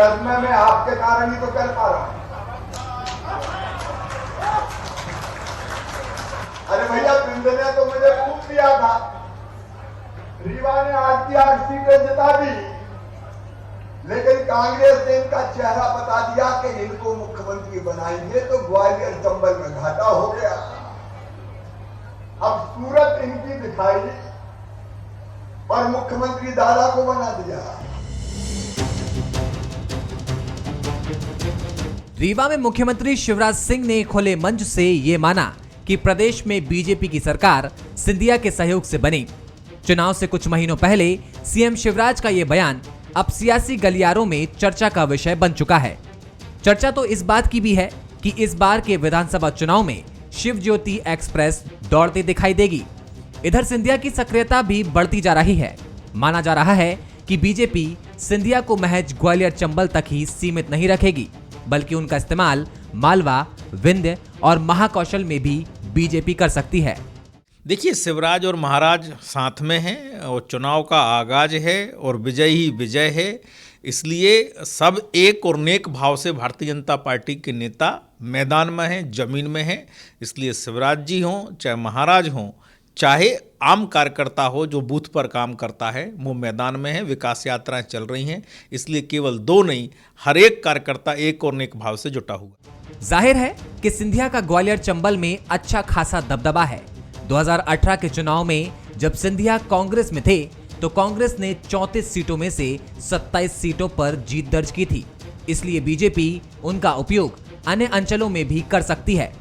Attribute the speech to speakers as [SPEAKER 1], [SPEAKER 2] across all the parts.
[SPEAKER 1] करने में आपके कारण ही तो कर पा रहा हूं। अरे भैया, बिंद ने तो मुझे खूब दिया था, रीवा ने 8 की 8 सीटें जिता दी, लेकिन कांग्रेस ने इनका चेहरा बता दिया कि इनको मुख्यमंत्री बनाएंगे तो ग्वालियर चंबल में घाटा हो गया। अब सूरत इनकी दिखाई और मुख्यमंत्री दादा को बना दिया।
[SPEAKER 2] रीवा में मुख्यमंत्री शिवराज सिंह ने खुले मंच से ये माना कि प्रदेश में बीजेपी की सरकार सिंधिया के सहयोग से बनी। चुनाव से कुछ महीनों पहले सीएम शिवराज का ये बयान अब सियासी गलियारों में चर्चा का विषय बन चुका है। चर्चा तो इस बात की भी है कि इस बार के विधानसभा चुनाव में शिव ज्योति एक्सप्रेस दौड़ती दिखाई देगी। इधर सिंधिया की सक्रियता भी बढ़ती जा रही है। माना जा रहा है कि बीजेपी सिंधिया को महज ग्वालियर चंबल तक ही सीमित नहीं रखेगी, बल्कि उनका इस्तेमाल मालवा, विंध्य और महाकौशल में भी बीजेपी कर सकती है।
[SPEAKER 3] देखिए, शिवराज और महाराज साथ में हैं और चुनाव का आगाज है और विजय ही विजय है। इसलिए सब एक और नेक भाव से भारतीय जनता पार्टी के नेता मैदान में हैं, जमीन में हैं। इसलिए शिवराज जी हों चाहे महाराज हों, चाहे आम कार्यकर्ता हो जो बूथ पर काम करता है, वो मैदान में है। विकास यात्राएं चल रही हैं, इसलिए केवल दो नहीं, हर एक कार्यकर्ता एक और नेक भाव से जुटा हुआ।
[SPEAKER 2] जाहिर है कि सिंधिया का ग्वालियर चंबल में अच्छा खासा दबदबा है। 2018 के चुनाव में जब सिंधिया कांग्रेस में थे तो कांग्रेस ने 34 सीटों में से 27 सीटों पर जीत दर्ज की थी। इसलिए बीजेपी उनका उपयोग अन्य अंचलों में भी कर सकती है।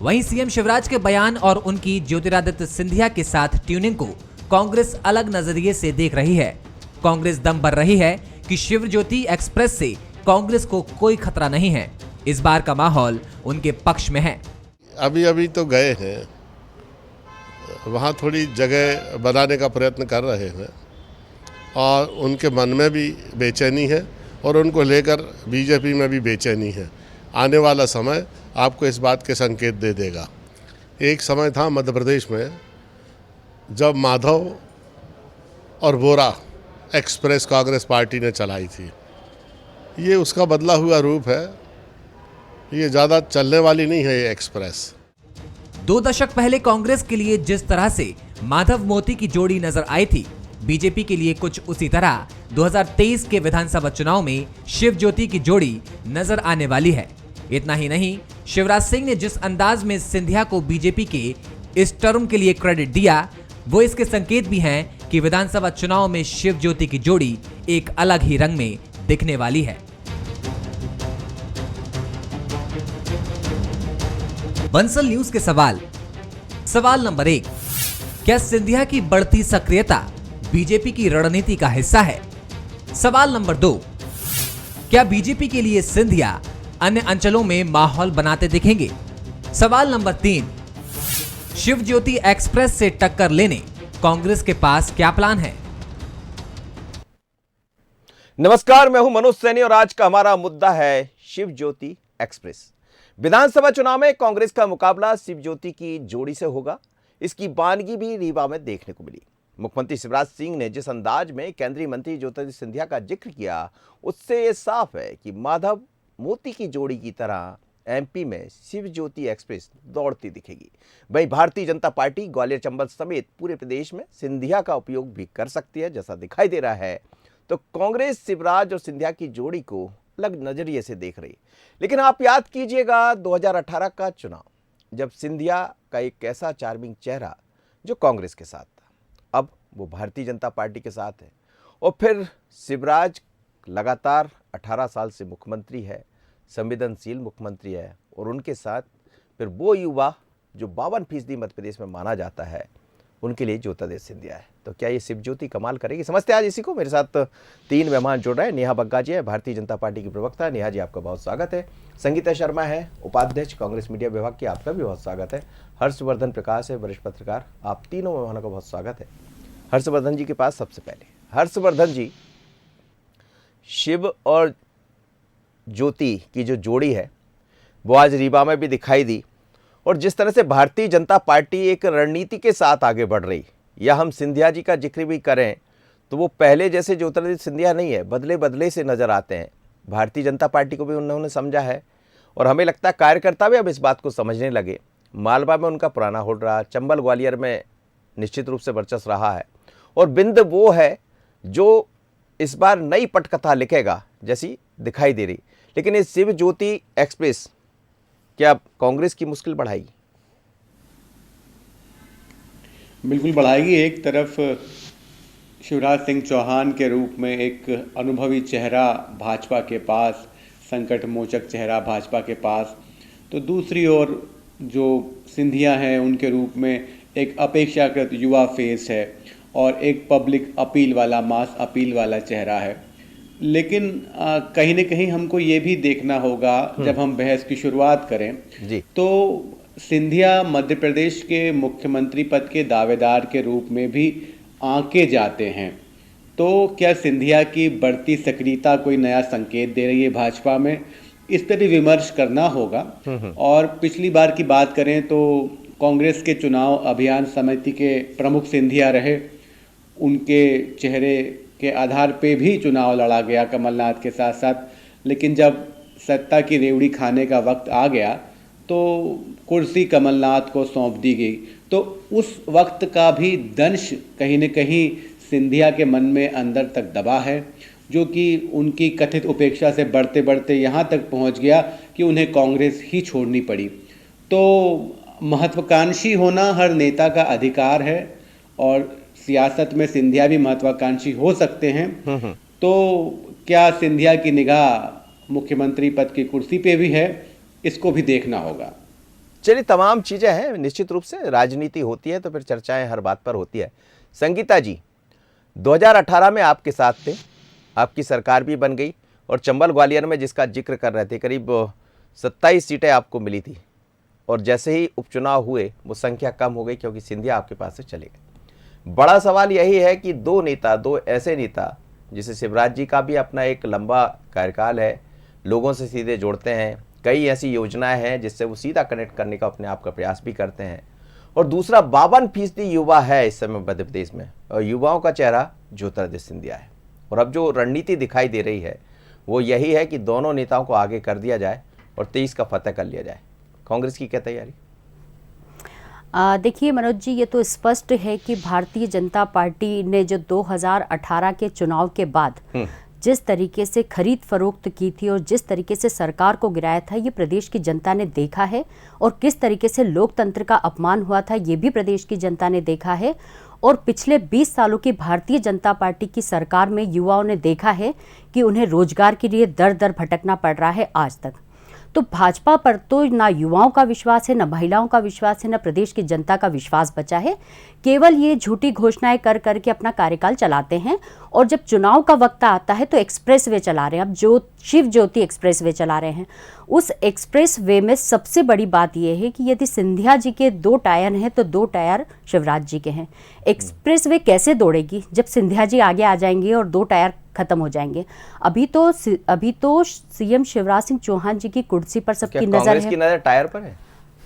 [SPEAKER 2] वहीं सीएम शिवराज के बयान और उनकी ज्योतिरादित्य सिंधिया के साथ ट्यूनिंग को कांग्रेस अलग नजरिए से देख रही है। कांग्रेस दम भर रही है कि शिव ज्योति एक्सप्रेस से कांग्रेस को कोई खतरा नहीं है। इस बार का माहौल उनके पक्ष में है।
[SPEAKER 4] अभी तो गए हैं, वहाँ थोड़ी जगह बनाने का प्रयत्न कर रहे हैं और उनके मन में भी बेचैनी है और उनको लेकर बीजेपी में भी बेचैनी है। आने वाला समय आपको इस बात के संकेत दे देगा। एक समय था मध्य प्रदेश में जब माधव और बोरा एक्सप्रेस कांग्रेस पार्टी ने चलाई थी। ये उसका बदला हुआ रूप है। ये ज़्यादा चलने वाली नहीं है ये एक्सप्रेस।
[SPEAKER 2] 2 दशक पहले कांग्रेस के लिए जिस तरह से माधव मोती की जोड़ी नजर आई थी, बीजेपी के लिए कुछ उसी तरह 2023 के विधानसभा चुनाव में शिव ज्योति की जोड़ी नजर आने वाली है। इतना ही नहीं, शिवराज सिंह ने जिस अंदाज में सिंधिया को बीजेपी के इस टर्म के लिए क्रेडिट दिया, वो इसके संकेत भी हैं कि विधानसभा चुनाव में शिव ज्योति की जोड़ी एक अलग ही रंग में दिखने वाली है। बंसल न्यूज के सवाल नंबर 1, क्या सिंधिया की बढ़ती सक्रियता बीजेपी की रणनीति का हिस्सा है? सवाल नंबर 2, क्या बीजेपी के लिए सिंधिया अन्य अंचलों में माहौल बनाते दिखेंगे? सवाल नंबर 3, शिव ज्योति एक्सप्रेस से टक्कर लेने कांग्रेस के पास क्या प्लान है?
[SPEAKER 5] नमस्कार, मैं हूं मनोज सैनी और आज का हमारा मुद्दा है शिव ज्योति एक्सप्रेस। विधानसभा चुनाव में कांग्रेस का मुकाबला शिव ज्योति की जोड़ी से होगा। इसकी बानगी भी रीवा में देखने को मिली। मुख्यमंत्री शिवराज सिंह ने जिस अंदाज में केंद्रीय मंत्री ज्योतिरादित्य सिंधिया का जिक्र किया, उससे यह साफ है कि माधव मोती की जोड़ी की तरह एमपी में शिव ज्योति एक्सप्रेस दौड़ती दिखेगी। वहीं भारतीय जनता पार्टी ग्वालियर चंबल समेत पूरे प्रदेश में सिंधिया का उपयोग भी कर सकती है, जैसा दिखाई दे रहा है। तो कांग्रेस शिवराज और सिंधिया की जोड़ी को अलग नजरिए से देख रही। लेकिन आप याद कीजिएगा 2018 का चुनाव, जब सिंधिया का एक ऐसा चार्मिंग चेहरा जो कांग्रेस के साथ था, अब वो भारतीय जनता पार्टी के साथ है। और फिर शिवराज लगातार 18 साल से मुख्यमंत्री है, संवेदनशील मुख्यमंत्री है, और उनके साथ फिर वो युवा जो 52% मध्य प्रदेश में माना जाता है, उनके लिए ज्योतिरादित्य सिंधिया है। तो क्या ये शिव ज्योति कमाल करेगी? समझते हैं आज इसी को। मेरे साथ 3 मेहमान जुड़ रहे हैं। नेहा बग्गा जी है, भारतीय जनता पार्टी की प्रवक्ता। नेहा जी, आपका बहुत स्वागत है। संगीता शर्मा है, उपाध्यक्ष कांग्रेस मीडिया विभाग की, आपका भी बहुत स्वागत है। हर्षवर्धन प्रकाश है, वरिष्ठ पत्रकार। आप तीनों मेहमानों का बहुत स्वागत है। हर्षवर्धन जी के पास सबसे पहले। हर्षवर्धन जी, शिव और ज्योति की जो जोड़ी है वो आज रीवा में भी दिखाई दी, और जिस तरह से भारतीय जनता पार्टी एक रणनीति के साथ आगे बढ़ रही, या हम सिंधिया जी का जिक्र भी करें तो वो पहले जैसे ज्योतिरादित्य सिंधिया नहीं है, बदले बदले से नजर आते हैं। भारतीय जनता पार्टी को भी उन्होंने समझा है और हमें लगता है कार्यकर्ता भी अब इस बात को समझने लगे। मालवा में उनका पुराना होल्ड रहा, चंबल ग्वालियर में निश्चित रूप से वर्चस्व रहा है और बिंद वो है जो इस बार नई पटकथा लिखेगा जैसी दिखाई दे रही। लेकिन इस शिव ज्योति एक्सप्रेस क्या कांग्रेस की मुश्किल बढ़ाएगी?
[SPEAKER 6] बिल्कुल बढ़ाएगी। एक तरफ शिवराज सिंह चौहान के रूप में एक अनुभवी चेहरा भाजपा के पास, संकट मोचक चेहरा भाजपा के पास, तो दूसरी ओर जो सिंधिया हैं उनके रूप में एक अपेक्षाकृत युवा फेस है और एक पब्लिक अपील वाला, मास अपील वाला चेहरा है। लेकिन कहीं न कहीं हमको ये भी देखना होगा जब हम बहस की शुरुआत करें
[SPEAKER 5] जी।
[SPEAKER 6] तो सिंधिया मध्य प्रदेश के मुख्यमंत्री पद के दावेदार के रूप में भी आंके जाते हैं। तो क्या सिंधिया की बढ़ती सक्रियता कोई नया संकेत दे रही है भाजपा में? इस पर भी विमर्श करना होगा। और पिछली बार की बात करें तो कांग्रेस के चुनाव अभियान समिति के प्रमुख सिंधिया रहे, उनके चेहरे के आधार पे भी चुनाव लड़ा गया कमलनाथ के साथ साथ। लेकिन जब सत्ता की रेवड़ी खाने का वक्त आ गया तो कुर्सी कमलनाथ को सौंप दी गई। तो उस वक्त का भी दंश कहीं न कहीं सिंधिया के मन में अंदर तक दबा है, जो कि उनकी कथित उपेक्षा से बढ़ते बढ़ते यहाँ तक पहुँच गया कि उन्हें कांग्रेस ही छोड़नी पड़ी। तो महत्वाकांक्षी होना हर नेता का अधिकार है और सियासत में सिंधिया भी महत्वाकांक्षी हो सकते हैं। तो क्या सिंधिया की निगाह मुख्यमंत्री पद की कुर्सी पे भी है, इसको भी देखना होगा।
[SPEAKER 5] चलिए, तमाम चीजें हैं, निश्चित रूप से राजनीति होती है तो फिर चर्चाएं हर बात पर होती है। संगीता जी, 2018 में आपके साथ थे, आपकी सरकार भी बन गई और चंबल ग्वालियर में जिसका जिक्र कर रहे थे करीब 27 सीटें आपको मिली थी और जैसे ही उपचुनाव हुए वो संख्या कम हो गई क्योंकि सिंधिया आपके पास से चले गए। बड़ा सवाल यही है कि दो ऐसे नेता जिसे शिवराज जी का भी अपना एक लंबा कार्यकाल है, लोगों से सीधे जोड़ते हैं, कई ऐसी योजनाएं हैं जिससे वो सीधा कनेक्ट करने का अपने आप का प्रयास भी करते हैं, और दूसरा 52% युवा है इस समय मध्य प्रदेश में और युवाओं का चेहरा ज्योतिरादित्य सिंधिया है। और अब जो रणनीति दिखाई दे रही है वो यही है कि दोनों नेताओं को आगे कर दिया जाए और 23 का फतह कर लिया जाए। कांग्रेस की क्या तैयारी?
[SPEAKER 7] देखिए मनोज जी, ये तो स्पष्ट है कि भारतीय जनता पार्टी ने जो 2018 के चुनाव के बाद जिस तरीके से खरीद फरोख्त की थी और जिस तरीके से सरकार को गिराया था, ये प्रदेश की जनता ने देखा है। और किस तरीके से लोकतंत्र का अपमान हुआ था, ये भी प्रदेश की जनता ने देखा है। और पिछले 20 सालों की भारतीय जनता पार्टी की सरकार में युवाओं ने देखा है कि उन्हें रोजगार के लिए दर दर भटकना पड़ रहा है आज तक। तो भाजपा पर तो ना युवाओं का विश्वास है, ना महिलाओं का विश्वास है, ना प्रदेश की जनता का विश्वास बचा है। केवल ये झूठी घोषणाएं कर करके अपना कार्यकाल चलाते हैं और जब चुनाव का वक्त आता है तो एक्सप्रेस वे चला रहे हैं। अब जो शिव ज्योति एक्सप्रेस वे चला रहे हैं, उस एक्सप्रेस वे में सबसे बड़ी बात यह है कि यदि सिंधिया जी के 2 टायर हैं तो 2 टायर शिवराज जी के हैं। एक्सप्रेस वे कैसे दौड़ेगी जब सिंधिया जी आगे आ जाएंगे और 2 टायर खत्म हो जाएंगे? अभी तो सीएम शिवराज सिंह चौहान जी की कुर्सी पर सबकी नजर है।
[SPEAKER 5] कांग्रेस की नजर टायर पर है?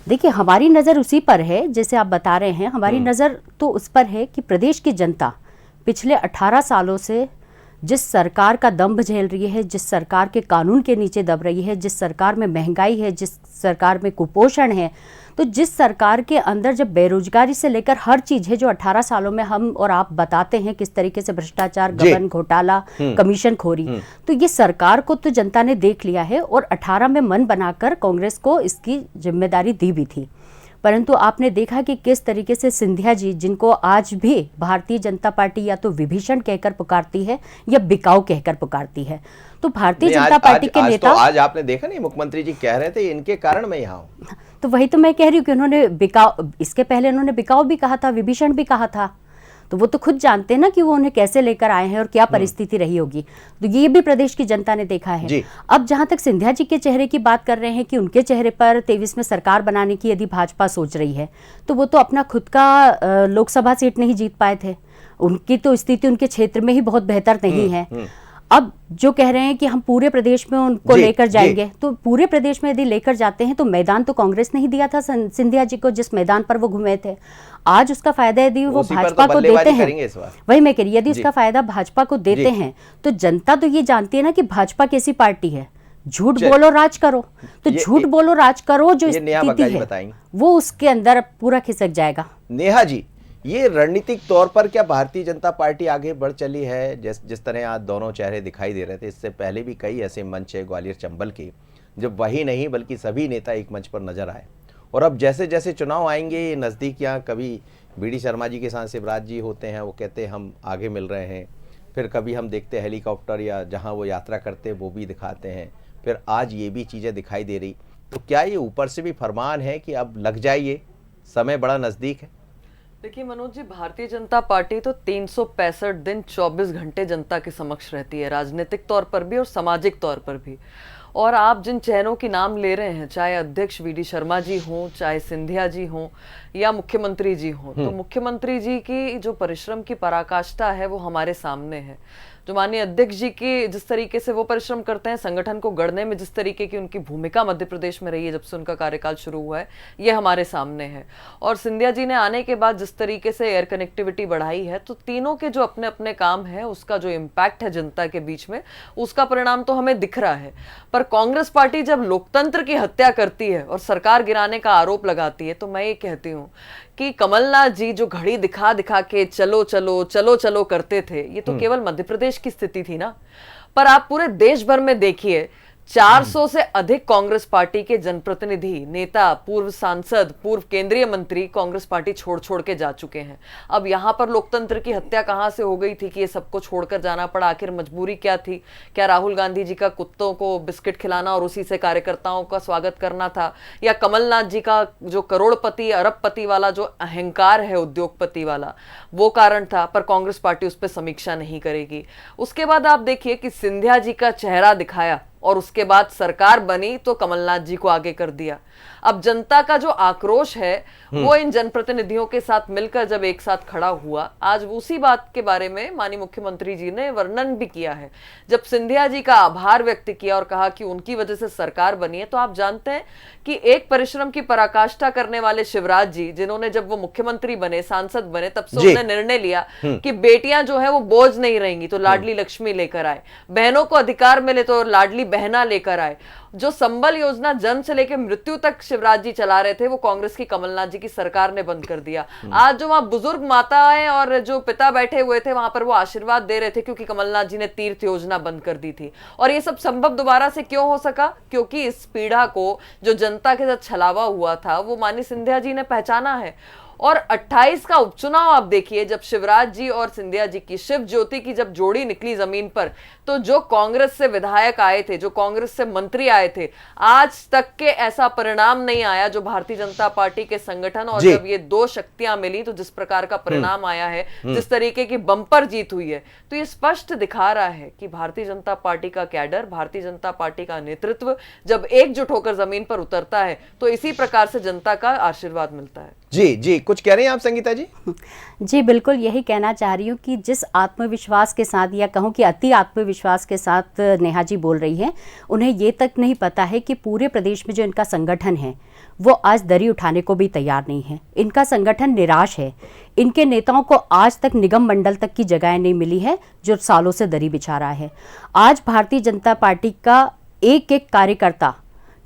[SPEAKER 7] देखिए, हमारी नज़र उसी पर है जैसे आप बता रहे हैं। हमारी नज़र तो उस पर है कि प्रदेश की जनता पिछले 18 सालों से जिस सरकार का दंभ झेल रही है, जिस सरकार के कानून के नीचे दब रही है, जिस सरकार में महंगाई है, जिस सरकार में कुपोषण है, तो जिस सरकार के अंदर जब बेरोजगारी से लेकर हर चीज है जो 18 सालों में हम और आप बताते हैं किस तरीके से भ्रष्टाचार, गबन घोटाला, कमीशन खोरी, तो ये सरकार को तो जनता ने देख लिया है और 18 में मन बनाकर कांग्रेस को इसकी जिम्मेदारी दी भी थी। परंतु आपने देखा कि किस तरीके से सिंधिया जी, जिनको आज भी भारतीय जनता पार्टी या तो विभीषण कहकर पुकारती है या बिकाऊ कहकर पुकारती है, तो भारतीय जनता पार्टी के नेता
[SPEAKER 5] तो आज आपने देखा नहीं, मुख्यमंत्री जी कह रहे थे इनके कारण मैं यहाँ हूँ।
[SPEAKER 7] तो वही तो मैं कह रही हूँ कि उन्होंने बिकाऊ, इसके पहले उन्होंने बिकाऊ भी कहा था, विभीषण भी कहा था, तो वो तो खुद जानते हैं ना कि वो उन्हें कैसे लेकर आए हैं और क्या परिस्थिति रही होगी। तो ये भी प्रदेश की जनता ने देखा है। अब जहां तक सिंधिया जी के चेहरे की बात कर रहे हैं कि उनके चेहरे पर 23 में सरकार बनाने की यदि भाजपा सोच रही है, तो वो तो अपना खुद का लोकसभा सीट नहीं जीत पाए थे। उनकी तो स्थिति उनके क्षेत्र में ही बहुत बेहतर नहीं है। अब जो कह रहे हैं कि हम पूरे प्रदेश में उनको
[SPEAKER 5] जी,
[SPEAKER 7] लेकर
[SPEAKER 5] जी।
[SPEAKER 7] जाएंगे, तो पूरे प्रदेश में यदि लेकर जाते हैं तो मैदान तो कांग्रेस ने ही दिया था सिंधिया जी को, जिस मैदान पर वो घूमे थे। आज उसका फायदा यदि वो
[SPEAKER 5] उसी पर तो
[SPEAKER 7] भाजपा को देते
[SPEAKER 5] बल्लेबाजी
[SPEAKER 7] हैं,
[SPEAKER 5] करेंगे इस बार।
[SPEAKER 7] वही मैं कह रही, यदि
[SPEAKER 5] जी।
[SPEAKER 7] उसका फायदा भाजपा को देते हैं तो जनता तो ये जानती है ना कि भाजपा कैसी पार्टी है। झूठ
[SPEAKER 5] चल।
[SPEAKER 7] बोलो राज करो, तो
[SPEAKER 5] ये-
[SPEAKER 7] झूठ बोलो राज करो जो
[SPEAKER 5] ये नेहा
[SPEAKER 7] स्थिति
[SPEAKER 5] बग्गा जी
[SPEAKER 7] है
[SPEAKER 5] बताएंगी।
[SPEAKER 7] वो उसके अंदर पूरा खिसक जाएगा।
[SPEAKER 5] नेहा जी, ये रणनीतिक तौर पर क्या भारतीय जनता पार्टी आगे बढ़ चली है? जिस तरह आज दोनों चेहरे दिखाई दे रहे थे, इससे पहले भी कई ऐसे मंच है ग्वालियर चंबल के, जब वही नहीं बल्कि सभी नेता एक मंच पर नजर आए। और अब जैसे जैसे चुनाव आएंगे ये नज़दीकियाँ, कभी बीडी शर्मा जी के साथ शिवराज जी होते हैं, वो कहते हैं हम आगे मिल रहे हैं, फिर कभी हम देखते हैं हेलीकॉप्टर या जहाँ वो यात्रा करते हैं वो भी दिखाते हैं, फिर आज ये भी चीज़ें दिखाई दे रही। तो क्या ये ऊपर से भी फरमान है कि अब लग जाइए, समय बड़ा नज़दीक है?
[SPEAKER 8] देखिए मनोज जी, भारतीय जनता पार्टी तो 365 दिन 24 घंटे जनता के समक्ष रहती है, राजनीतिक तौर पर भी और सामाजिक तौर पर भी। और आप जिन चेहरों की नाम ले रहे हैं, चाहे अध्यक्ष वीडी शर्मा जी हों, चाहे सिंधिया जी हों या मुख्यमंत्री जी हों, तो मुख्यमंत्री जी की जो परिश्रम की पराकाष्ठा है वो हमारे सामने है। जो माननीय अध्यक्ष जी की जिस तरीके से वो परिश्रम करते हैं, संगठन को गढ़ने में जिस तरीके की उनकी भूमिका मध्य प्रदेश में रही है जब से उनका कार्यकाल शुरू हुआ है, ये हमारे सामने है। और सिंधिया जी ने आने के बाद जिस तरीके से एयर कनेक्टिविटी बढ़ाई है, तो तीनों के जो अपने अपने काम है उसका जो इम्पैक्ट है जनता के बीच में, उसका परिणाम तो हमें दिख रहा है। पर कांग्रेस पार्टी जब लोकतंत्र की हत्या करती है और सरकार गिराने का आरोप लगाती है, तो मैं ये कहती हूँ कि कमलनाथ जी जो घड़ी दिखा दिखा के चलो चलो चलो चलो करते थे, ये तो केवल मध्य प्रदेश की स्थिति थी ना। पर आप पूरे देश भर में देखिए, 400 से अधिक कांग्रेस पार्टी के जनप्रतिनिधि, नेता, पूर्व सांसद, पूर्व केंद्रीय मंत्री कांग्रेस पार्टी छोड़ छोड़ के जा चुके हैं। अब यहाँ पर लोकतंत्र की हत्या कहाँ से हो गई थी कि ये सबको छोड़कर जाना पड़ा? आखिर मजबूरी क्या थी? क्या राहुल गांधी जी का कुत्तों को बिस्किट खिलाना और उसी से कार्यकर्ताओं का स्वागत करना था? या कमलनाथ जी का जो करोड़पति अरबपति वाला जो अहंकार है, उद्योगपति वाला, वो कारण था? पर कांग्रेस पार्टी उस पर समीक्षा नहीं करेगी। उसके बाद आप देखिए कि सिंधिया जी का चेहरा दिखाया और उसके बाद सरकार बनी तो कमलनाथ जी को आगे कर दिया। अब जनता का जो आक्रोश है वो इन जनप्रतिनिधियों के साथ मिलकर जब एक साथ खड़ा हुआ, आज उसी बात के बारे में माननीय मुख्यमंत्री जी ने वर्णन भी किया है। जब सिंधिया जी का आभार व्यक्त किया और कहा कि उनकी वजह से सरकार बनी है, तो आप जानते हैं कि एक परिश्रम की पराकाष्ठा करने वाले शिवराज जी, जिन्होंने जब वो मुख्यमंत्री बने, सांसद बने, तब से उन्होंने निर्णय लिया कि बेटियां जो है वो बोझ नहीं रहेंगी तो लाडली लक्ष्मी लेकर आए, बहनों को अधिकार मिले तो लाडली बहना लेकर आए। जो संबल योजना जन्म से लेकर मृत्यु तक शिवराज जी चला रहे थे, वो कांग्रेस की कमलनाथ जी की सरकार ने बंद कर दिया। आज जो वहां बुजुर्ग माताएं और जो पिता बैठे हुए थे वहां पर, वो आशीर्वाद दे रहे थे क्योंकि कमलनाथ जी ने तीर्थ योजना बंद कर दी थी। और ये सब संभव दोबारा से क्यों हो सका? क्योंकि इस पीड़ा को जो जनता के साथ छलावा हुआ था वो माननीय सिंधिया जी ने पहचाना है। और 28 का उपचुनाव आप देखिए, जब शिवराज जी और सिंधिया जी की, शिव ज्योति की जब जोड़ी निकली जमीन पर, तो जो कांग्रेस से विधायक आए थे, जो कांग्रेस से मंत्री आए थे, आज तक के ऐसा परिणाम नहीं आया जो भारतीय जनता पार्टी के संगठन और जब ये दो शक्तियां मिली तो जिस प्रकार का परिणाम आया है, जिस तरीके की बंपर जीत हुई है, तो ये स्पष्ट दिखा रहा है कि भारतीय जनता पार्टी का कैडर, भारतीय जनता पार्टी का नेतृत्व जब एकजुट होकर जमीन पर उतरता है तो इसी प्रकार से जनता का आशीर्वाद मिलता है।
[SPEAKER 5] जी जी, कुछ कह रहे हैं आप संगीता जी?
[SPEAKER 7] जी बिल्कुल, यही कहना चाह रही हूँ कि जिस आत्मविश्वास के साथ, या कहूँ कि अति आत्मविश्वास के साथ नेहा जी बोल रही हैं, उन्हें ये तक नहीं पता है कि पूरे प्रदेश में जो इनका संगठन है वो आज दरी उठाने को भी तैयार नहीं है। इनका संगठन निराश है। इनके नेताओं को आज तक निगम मंडल तक की जगह नहीं मिली है जो सालों से दरी बिछा रहा है। आज भारतीय जनता पार्टी का एक एक कार्यकर्ता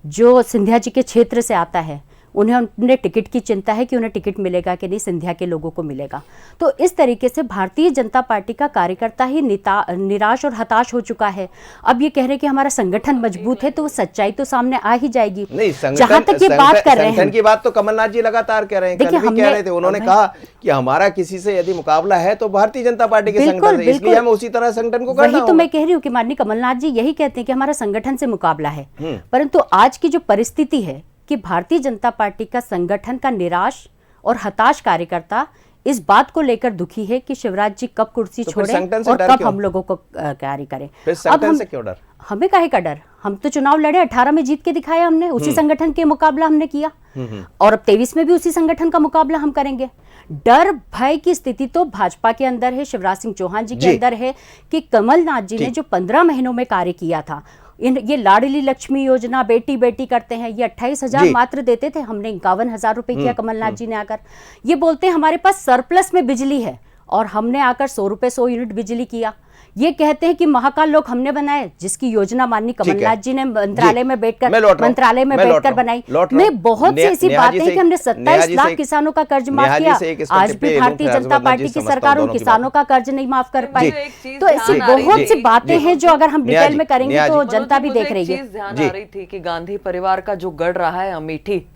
[SPEAKER 7] जो सिंधिया जी के क्षेत्र से आता है, उन्हें अपने टिकट की चिंता है कि उन्हें टिकट मिलेगा कि नहीं, सिंधिया के लोगों को मिलेगा। तो इस तरीके से भारतीय जनता पार्टी का कार्यकर्ता ही निराश और हताश हो चुका है। अब ये कह रहे हैं कि हमारा संगठन मजबूत है, तो वो सच्चाई तो सामने आ ही जाएगी।
[SPEAKER 5] नहीं,
[SPEAKER 7] जहां तक ये बात कर रहे हैं,
[SPEAKER 5] संगठन की बात तो कमलनाथ जी लगातार कह रहे हैं, कल भी कह रहे थे, उन्होंने कहा कि हमारा किसी से यदि मुकाबला है तो भारतीय जनता पार्टी के संगठन से, इसलिए हमें उसी तरह संगठन को करना
[SPEAKER 7] होगा। तो मैं कह रही हूँ कि माननीय कमलनाथ जी यही कहते हैं कि हमारा संगठन से मुकाबला है, परंतु आज की जो परिस्थिति है कि भारतीय जनता पार्टी का संगठन का निराश और हताश कार्यकर्ता इस बात को लेकर दुखी है कि शिवराज जी कब कुर्सी छोड़े और कब हम लोगों को कार्य करें।
[SPEAKER 5] अब हम, क्यों डर?
[SPEAKER 7] हमें काहे का डर? हम तो चुनाव लड़े, 18 में जीत के दिखाया हमने, उसी संगठन के मुकाबला हमने किया और अब 23 में भी उसी संगठन का मुकाबला हम करेंगे। डर भय की स्थिति तो भाजपा के अंदर है, शिवराज सिंह चौहान जी के अंदर है कि कमलनाथ जी ने जो 15 महीनों में कार्य किया था, ये लाडली लक्ष्मी योजना, बेटी बेटी करते हैं, ये 28,000 मात्र देते थे, हमने 51,000 रुपए किया कमलनाथ जी ने आकर। ये बोलते हैं हमारे पास सरप्लस में बिजली है और हमने आकर 100 रुपए 100 यूनिट बिजली किया। ये कहते हैं कि महाकाल लोक हमने बनाए, जिसकी योजना माननीय कमलनाथ जी ने मंत्रालय में बैठकर बनाई। में बहुत सी ऐसी बातें हैं कि हमने 27 लाख किसानों का कर्ज माफ किया, आज भी भारतीय जनता पार्टी की सरकार उन किसानों का कर्ज नहीं माफ कर पाई। तो ऐसी बहुत सी बातें हैं जो अगर हम डिटेल में करेंगे तो जनता भी देख रही है।
[SPEAKER 8] ध्यान आ रही थी कि गांधी परिवार का जो गढ़ रहा है अमेठी,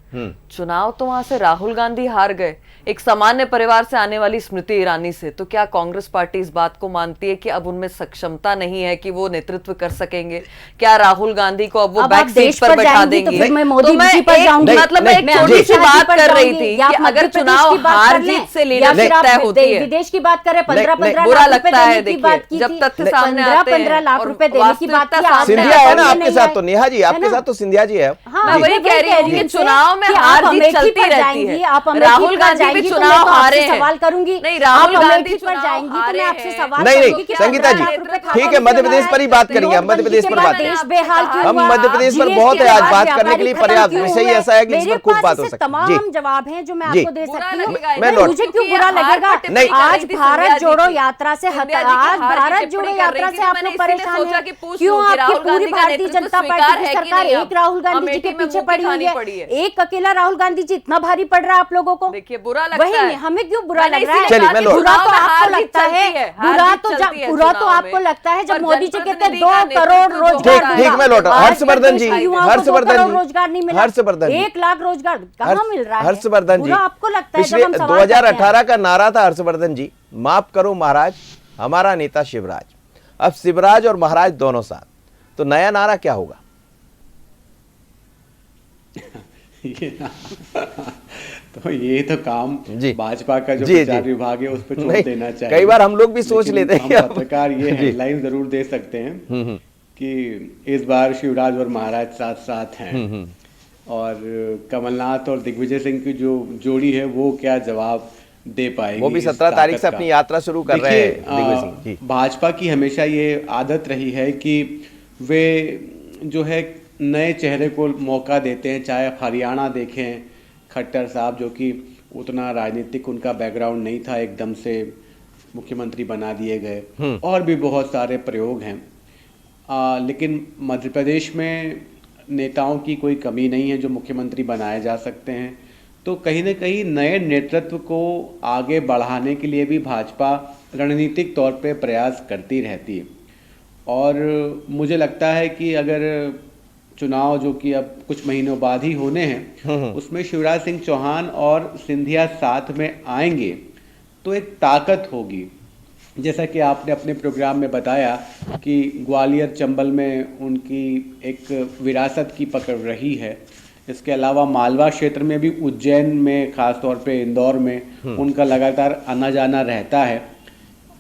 [SPEAKER 8] चुनाव तो वहां से राहुल गांधी हार गए, एक सामान्य परिवार से आने वाली स्मृति ईरानी से। तो क्या कांग्रेस पार्टी इस बात को मानती है कि अब उनमें सक्षमता नहीं है कि वो नेतृत्व कर सकेंगे? क्या राहुल गांधी को अब वो बैक सीट पर बैठा देंगे?
[SPEAKER 7] तो मैं मोदी जी पर जाऊंगी।
[SPEAKER 8] मतलब मैं एक छोटी सी बात कर रही थी कि अगर चुनाव हार जीत से लीडरशिप तय होती है,
[SPEAKER 7] विदेश की बात करें, 15-15
[SPEAKER 8] बुरा लगता है। देखिए जब तथ्य सामने आते हैं,
[SPEAKER 7] 15 लाख रुपए देने की बात
[SPEAKER 5] सिंधिया है ना आपके साथ, तो नेहा जी आपके साथ तो सिंधिया जी है।
[SPEAKER 8] मैं वही कह रही हूँ कि चुनाव में हार जीत चलती रहती है। राहुल गांधी भी चुनाव हारे हैं,
[SPEAKER 7] सवाल करूंगी।
[SPEAKER 8] नहीं, राहुल गांधी
[SPEAKER 7] पर जाएंगी तो मैं आपसे सवाल
[SPEAKER 5] नहीं, संगीता जी ठीक है, मध्य प्रदेश पर ही बात करेंगे हम, मध्य प्रदेश पर बात, हम मध्य प्रदेश पर बहुत है आज बात करने के लिए, पर्याप्त विषय ऐसा है कि इस पर खूब बात हो सकती है।
[SPEAKER 7] तमाम जवाब हैं जो मैं आपको दे सकती हूँ।
[SPEAKER 5] मुझे
[SPEAKER 7] क्यों बुरा लगेगा? नहीं, आज भारत जोड़ो यात्रा से आप लोग परेशान हैं क्यों? आपकी पूरी भारतीय जनता पार्टी की सरकार एक राहुल गांधी जी के पीछे पड़ी हुई है, एक अकेला राहुल गांधी जी इतना भारी पड़ रहा है आप लोगों को।
[SPEAKER 8] देखिए बुरा लगता
[SPEAKER 7] है,
[SPEAKER 8] वही
[SPEAKER 7] हमें क्यों बुरा लग रहा है?
[SPEAKER 5] बुरा
[SPEAKER 7] तो आपको लगता है, बुरा तो आपको लगता है जब मोदी जी कहते हैं 2 करोड़ रोजगार।
[SPEAKER 5] ठीक, मैं लौटा। हर्षवर्धन जी, हर्षवर्धन जी,
[SPEAKER 7] रोजगार नहीं मिला,
[SPEAKER 5] हर्षवर्धन
[SPEAKER 7] 1 लाख रोजगार कहाँ मिल रहा है?
[SPEAKER 5] हर्षवर्धन जी,
[SPEAKER 7] आपको लगता है
[SPEAKER 5] पिछले 2018 का नारा था हर्षवर्धन जी, माफ करो महाराज हमारा नेता शिवराज। अब शिवराज और महाराज दोनों साथ, तो नया नारा क्या होगा?
[SPEAKER 6] तो ये तो काम भाजपा का जो प्रचार विभाग है उस पर छोड़ देना चाहिए।
[SPEAKER 5] कई बार हम लोग भी सोच लेते हैं,
[SPEAKER 6] पत्रकार ये हेडलाइन जरूर दे सकते हैं कि इस बार शिवराज और महाराज साथ साथ हैं, और कमलनाथ और दिग्विजय सिंह की जो जोड़ी है वो क्या जवाब दे पाएगी।
[SPEAKER 5] वो भी 17 तारीख से अपनी यात्रा शुरू कर रहे हैं।
[SPEAKER 6] भाजपा की हमेशा ये आदत रही है कि वे जो है नए चेहरे को मौका देते हैं, चाहे आप हरियाणा देखें, खट्टर साहब जो कि उतना राजनीतिक उनका बैकग्राउंड नहीं था, एकदम से मुख्यमंत्री बना दिए गए, और भी बहुत सारे प्रयोग हैं। लेकिन मध्य प्रदेश में नेताओं की कोई कमी नहीं है जो मुख्यमंत्री बनाए जा सकते हैं। तो कहीं ना कहीं नए नेतृत्व को आगे बढ़ाने के लिए भी भाजपा रणनीतिक तौर पे प्रयास करती रहती है, और मुझे लगता है कि अगर चुनाव जो कि अब कुछ महीनों बाद ही होने हैं, उसमें शिवराज सिंह चौहान और सिंधिया साथ में आएंगे तो एक ताकत होगी। जैसा कि आपने अपने प्रोग्राम में बताया कि ग्वालियर चंबल में उनकी एक विरासत की पकड़ रही है, इसके अलावा मालवा क्षेत्र में भी, उज्जैन में खास तौर पे, इंदौर में उनका लगातार आना जाना रहता है।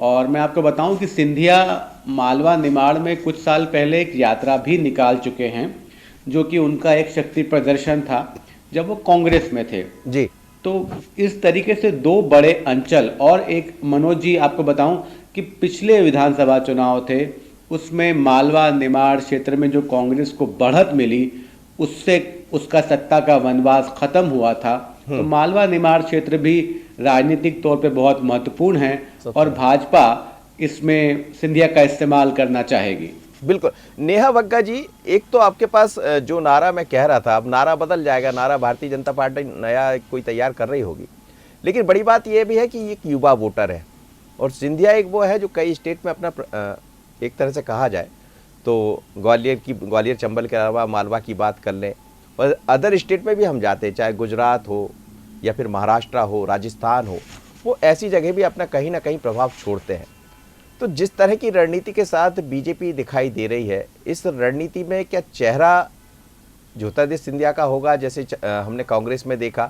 [SPEAKER 6] और मैं आपको बताऊं कि सिंधिया मालवा निमाड़ में कुछ साल पहले एक यात्रा भी निकाल चुके हैं, जो कि उनका एक शक्ति प्रदर्शन था जब वो कांग्रेस में थे
[SPEAKER 5] जी।
[SPEAKER 6] तो इस तरीके से 2 बड़े अंचल, और एक मनोज जी आपको बताऊं कि पिछले विधानसभा चुनाव थे उसमें मालवा निमाड़ क्षेत्र में जो कांग्रेस को बढ़त मिली, उससे उसका सत्ता का वनवास खत्म हुआ था। तो मालवा निमाड़ क्षेत्र भी राजनीतिक तौर पे बहुत महत्वपूर्ण है, और भाजपा इसमें सिंधिया का इस्तेमाल करना चाहेगी।
[SPEAKER 5] बिल्कुल। नेहा वग्गा जी, एक तो आपके पास जो नारा मैं कह रहा था, अब नारा बदल जाएगा, नारा भारतीय जनता पार्टी नया कोई तैयार कर रही होगी, लेकिन बड़ी बात यह भी है कि एक युवा वोटर है, और सिंधिया एक वो है जो कई स्टेट में अपना एक तरह से कहा जाए तो ग्वालियर चंबल के अलावा मालवा की बात कर लें, और अदर स्टेट में भी हम जाते हैं, चाहे गुजरात हो या फिर महाराष्ट्र हो, राजस्थान हो, वो ऐसी जगह भी अपना कहीं ना कहीं प्रभाव छोड़ते हैं। तो जिस तरह की रणनीति के साथ बीजेपी दिखाई दे रही है, इस रणनीति में क्या चेहरा ज्योतिरादित्य सिंधिया का होगा? जैसे हमने कांग्रेस में देखा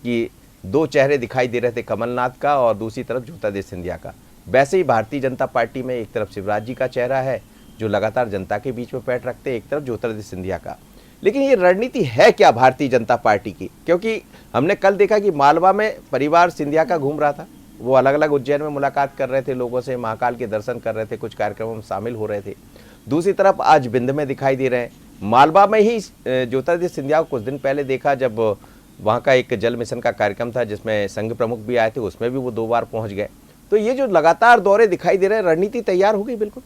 [SPEAKER 5] कि 2 चेहरे दिखाई दे रहे थे, कमलनाथ का और दूसरी तरफ ज्योतिरादित्य सिंधिया का, वैसे ही भारतीय जनता पार्टी में एक तरफ शिवराज जी का चेहरा है जो लगातार जनता के बीच में पैठ रखते हैं, एक तरफ ज्योतिरादित्य सिंधिया का। लेकिन ये रणनीति है क्या भारतीय जनता पार्टी की? क्योंकि हमने कल देखा कि मालवा में परिवार सिंधिया का घूम रहा था, वो अलग अलग उज्जैन में मुलाकात कर रहे थे लोगों से, महाकाल के दर्शन कर रहे थे, कुछ कार्यक्रमों में शामिल हो रहे थे। दूसरी तरफ आज बिंद में दिखाई दे रहे हैं। मालवा में ही ज्योतिरादित्य सिंधिया को कुछ दिन पहले देखा जब वहाँ का एक जल मिशन का कार्यक्रम था जिसमें संघ प्रमुख भी आए थे, उसमें भी वो 2 बार पहुँच गए। तो ये जो लगातार दौरे दिखाई दे रहे हैं, रणनीति तैयार हो गई बिल्कुल।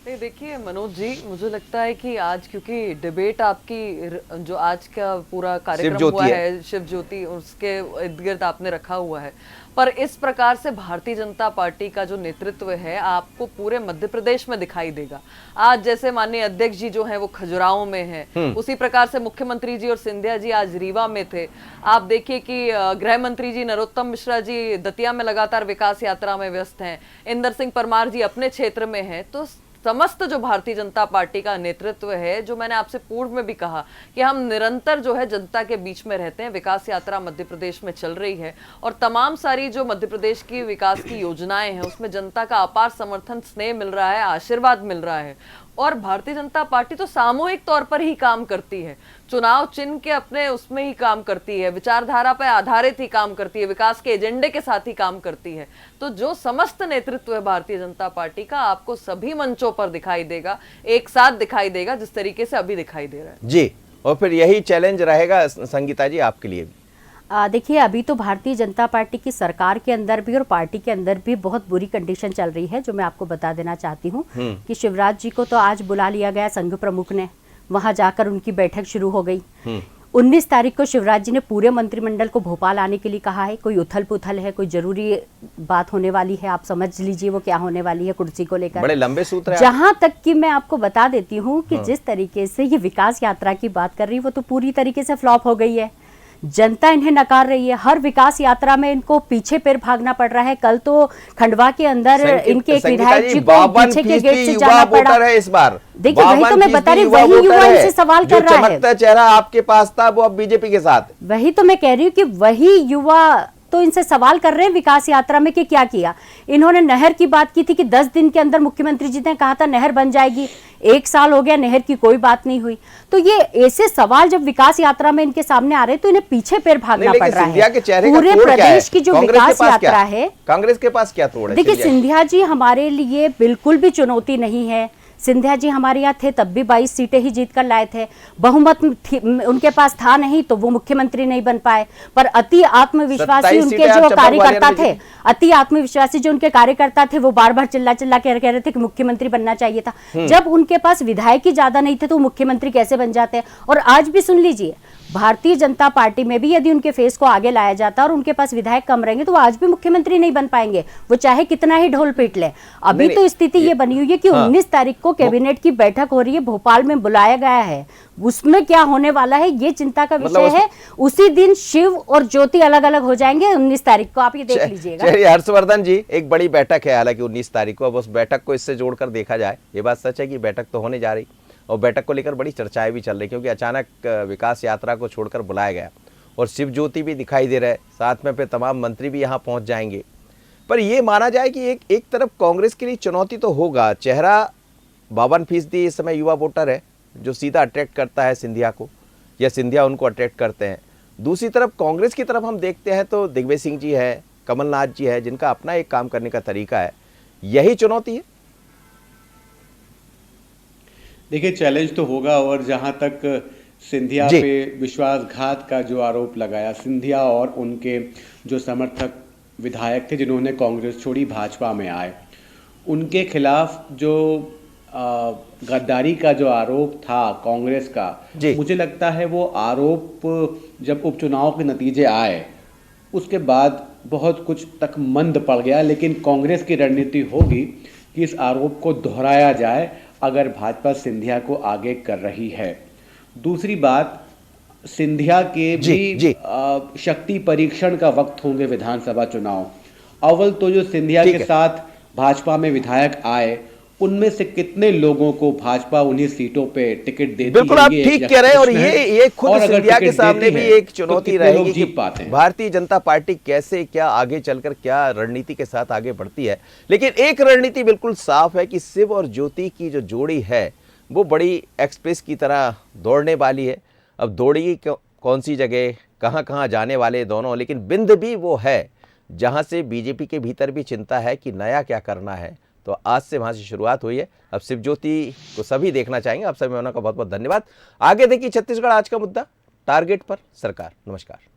[SPEAKER 8] नहीं, देखिए मनोज जी, मुझे लगता है कि आज क्योंकि डिबेट आपकी जो आज का पूरा कार्यक्रम हुआ है शिव ज्योति, उसके इर्द गिर्द आपने रखा हुआ है, पर इस प्रकार से भारतीय जनता पार्टी का जो नेतृत्व है आपको पूरे मध्य प्रदेश में दिखाई देगा। आज जैसे माननीय अध्यक्ष जी जो हैं वो खजुराहो में हैं, उसी प्रकार से मुख्यमंत्री जी और सिंधिया जी आज रीवा में थे। आप देखिए कि गृह मंत्री जी नरोत्तम मिश्रा जी दतिया में लगातार विकास यात्रा में व्यस्त हैं, इंदर सिंह परमार जी अपने क्षेत्र में हैं। तो समस्त जो भारतीय जनता पार्टी का नेतृत्व है, जो मैंने आपसे पूर्व में भी कहा कि हम निरंतर जो है जनता के बीच में रहते हैं, विकास यात्रा मध्य प्रदेश में चल रही है और तमाम सारी जो मध्य प्रदेश की विकास की योजनाएं हैं उसमें जनता का अपार समर्थन, स्नेह मिल रहा है, आशीर्वाद मिल रहा है। और भारतीय जनता पार्टी तो सामूहिक तौर पर ही काम करती है, चुनाव चिन्ह के अपने उसमें ही काम करती है, विचारधारा पर आधारित ही काम करती है, विकास के एजेंडे के साथ ही काम करती है। तो जो समस्त नेतृत्व है भारतीय जनता पार्टी का आपको सभी मंचों पर दिखाई देगा, एक साथ दिखाई देगा, जिस तरीके से अभी दिखाई दे रहा है
[SPEAKER 5] जी। और फिर यही चैलेंज रहेगा संगीता जी आपके लिए भी।
[SPEAKER 7] देखिए, अभी तो भारतीय जनता पार्टी की सरकार के अंदर भी और पार्टी के अंदर भी बहुत बुरी कंडीशन चल रही है, जो मैं आपको बता देना चाहती हूँ कि शिवराज जी को तो आज बुला लिया गया संघ प्रमुख ने, वहां जाकर उनकी बैठक शुरू हो गई। 19 तारीख को शिवराज जी ने पूरे मंत्रिमंडल को भोपाल आने के लिए कहा है। कोई उथल पुथल है, कोई जरूरी बात होने वाली है, आप समझ लीजिए वो क्या होने वाली है कुर्सी को लेकर।
[SPEAKER 5] बड़े लंबे सूत्र हैं।
[SPEAKER 7] जहां तक कि मैं आपको बता देती हूँ कि जिस तरीके से ये विकास यात्रा की बात कर रही है वो तो पूरी तरीके से फ्लॉप हो गई है। जनता इन्हें नकार रही है, हर विकास यात्रा में इनको पीछे पैर भागना पड़ रहा है। कल तो खंडवा के अंदर इनके एक विधायक जी को पीछे के गेट से जाना पड़ा
[SPEAKER 5] है इस बार।
[SPEAKER 7] देखिए, वही तो मैं बता रही, वही युवा इनसे सवाल कर रहा है।
[SPEAKER 5] चमकता चेहरा आपके पास था वो अब बीजेपी के साथ।
[SPEAKER 7] वही तो मैं कह रही हूँ कि वही युवा तो इनसे सवाल कर रहे हैं विकास यात्रा में कि क्या किया इन्होंने। नहर की बात की थी कि 10 दिन के अंदर मुख्यमंत्री जी ने कहा था नहर बन जाएगी, 1 साल हो गया, नहर की कोई बात नहीं हुई। तो ये ऐसे सवाल जब विकास यात्रा में इनके सामने आ रहे तो इन्हें पीछे पैर भागना पड़ रहा है। पूरे प्रदेश की जो विकास यात्रा है,
[SPEAKER 5] कांग्रेस के पास क्या तोड़ है?
[SPEAKER 7] देखिए, सिंधिया जी हमारे लिए बिल्कुल भी चुनौती नहीं है। सिंधिया जी हमारे यहाँ थे तब भी 22 सीटें ही जीत कर लाए थे, बहुमत उनके पास था नहीं तो वो मुख्यमंत्री नहीं बन पाए। पर अति आत्मविश्वासी उनके जो कार्यकर्ता थे, अति आत्मविश्वासी जो उनके कार्यकर्ता थे, वो बार बार चिल्ला चिल्ला कह रहे थे कि मुख्यमंत्री बनना चाहिए था। जब उनके पास विधायक ही ज्यादा नहीं थे तो मुख्यमंत्री कैसे बन जाते हैं। और आज भी सुन लीजिए, भारतीय जनता पार्टी में भी यदि उनके फेस को आगे लाया जाता और उनके पास विधायक कम रहेंगे तो वो आज भी मुख्यमंत्री नहीं बन पाएंगे, वो चाहे कितना ही ढोल पीट ले। अभी तो स्थिति ये बनी हुई है कि 19 तारीख को कैबिनेट की बैठक हो रही है, भोपाल में बुलाया गया है, उसमें क्या होने वाला है ये चिंता का विषय है। उसी दिन शिव और ज्योति अलग अलग हो जाएंगे 19 तारीख को, आप ये देख लीजिएगा।
[SPEAKER 5] चलिए हर्षवर्धन जी, एक बड़ी बैठक है हालांकि 19 तारीख को, अब उस बैठक को इससे जोड़कर देखा जाए। ये बात सच है कि बैठक तो होने जा रही और बैठक को लेकर बड़ी चर्चाएं भी चल रही, क्योंकि अचानक विकास यात्रा को छोड़कर बुलाया गया और शिव ज्योति भी दिखाई दे रहा है, साथ में फिर तमाम मंत्री भी यहाँ पहुँच जाएंगे। पर यह माना जाए कि एक तरफ कांग्रेस के लिए चुनौती तो होगा, चेहरा 52% इस समय युवा वोटर है जो सीधा अट्रैक्ट करता है सिंधिया को, या सिंधिया उनको अट्रैक्ट करते हैं। दूसरी तरफ कांग्रेस की तरफ हम देखते हैं तो दिग्विजय सिंह जी है, कमलनाथ जी है, जिनका अपना एक काम करने का तरीका है। यही चुनौती है।
[SPEAKER 6] देखिए, चैलेंज तो होगा। और जहां तक सिंधिया पे विश्वासघात का जो आरोप लगाया, सिंधिया और उनके जो समर्थक विधायक थे जिन्होंने कांग्रेस छोड़ी भाजपा में आए, उनके खिलाफ जो गद्दारी का जो आरोप था कांग्रेस का, मुझे लगता है वो आरोप जब उपचुनाव के नतीजे आए उसके बाद बहुत कुछ तक मंद पड़ गया। लेकिन कांग्रेस की रणनीति होगी कि इस आरोप को दोहराया जाए अगर भाजपा सिंधिया को आगे कर रही है। दूसरी बात, सिंधिया के भी शक्ति परीक्षण का वक्त होंगे विधानसभा चुनाव। अव्वल तो जो सिंधिया के साथ भाजपा में विधायक आए उनमें से कितने लोगों को भाजपा उन्हीं सीटों पे टिकट देती है।
[SPEAKER 5] बिल्कुल आप ठीक कह रहे हैं। और ये खुद सिंधिया के सामने भी एक चुनौती रहेगी कि भारतीय जनता पार्टी कैसे क्या आगे चलकर क्या रणनीति के साथ आगे बढ़ती है। लेकिन एक रणनीति बिल्कुल साफ है कि शिव और ज्योति की जो जोड़ी है वो बड़ी एक्सप्रेस की तरह दौड़ने वाली है। अब दौड़ेगी कौन सी जगह, कहाँ कहाँ जाने वाले दोनों, लेकिन बिंद भी वो है जहाँ से बीजेपी के भीतर भी चिंता है कि नया क्या करना है। तो आज से वहाँ से शुरुआत हुई है। अब शिवज्योति को सभी देखना चाहेंगे। आप सभी मेहमानों का बहुत बहुत धन्यवाद। आगे देखिए छत्तीसगढ़ आज का मुद्दा, टारगेट पर सरकार। नमस्कार।